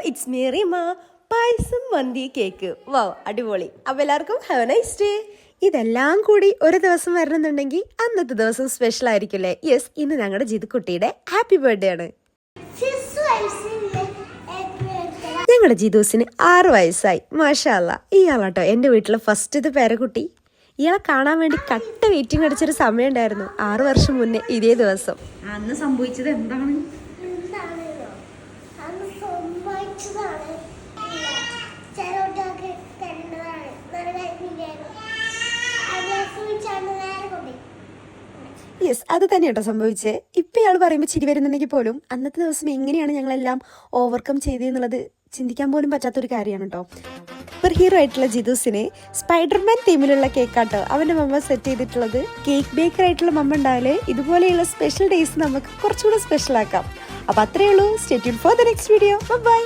It's me Reema. Payasam, മന്തി, cake, wow അടിപൊളി. അപ്പോൾ എല്ലാവർക്കും ഹാവ് എ നൈസ് ഡേ. ഇതെല്ലാം കൂടി ഒരു ദിവസം വരണമെന്നുണ്ടെങ്കിൽ അന്നത്തെ ദിവസം സ്പെഷ്യൽ ആയിരിക്കില്ലേ? യെസ്, ഇന്ന് ഞങ്ങളുടെ ജിതുക്കുട്ടിയുടെ ഹാപ്പി ബർത്ത്ഡേ ആണ്. ഞങ്ങളുടെ ജിതൂസിന് 6 വയസ്സായി. മാഷാ അല്ലാ. ഇയാളാട്ടോ എൻ്റെ വീട്ടിലെ ഫസ്റ്റത്തെ പേരക്കുട്ടി. ഇയാളെ കാണാൻ വേണ്ടി കട്ട വെയിറ്റിംഗ് അടിച്ചൊരു സമയം ഉണ്ടായിരുന്നു 6 വർഷം മുന്നേ ഇതേ ദിവസം. അന്ന് സംഭവിച്ചത് എന്താണ്? യെസ്, അത് തന്നെയാട്ടോ സംഭവിച്ചേ. ഇപ്പം ഇയാൾ പറയുമ്പോൾ ചിരി വരുന്നുണ്ടെങ്കിൽ പോലും അന്നത്തെ ദിവസം എങ്ങനെയാണ് ഞങ്ങളെല്ലാം ഓവർകം ചെയ്തതെന്നുള്ളത് ചിന്തിക്കാൻ പോലും പറ്റാത്തൊരു കാര്യമാണ് കേട്ടോ. സൂപ്പർ ഹീറോ ആയിട്ടുള്ള ജിതൂസിന് സ്പൈഡർമാൻ തീമിലുള്ള കേക്കാട്ടോ അവൻ്റെ മമ്മ സെറ്റ് ചെയ്തിട്ടുള്ളത്. കേക്ക് ബേക്കർ ആയിട്ടുള്ള മമ്മ ഉണ്ടായാലേ ഇതുപോലെയുള്ള സ്പെഷ്യൽ ഡേയ്സ് നമുക്ക് കുറച്ചുകൂടെ സ്പെഷ്യൽ ആക്കാം. അപ്പോൾ അത്രയേ ഉള്ളൂ. Stay tuned for the next video. By.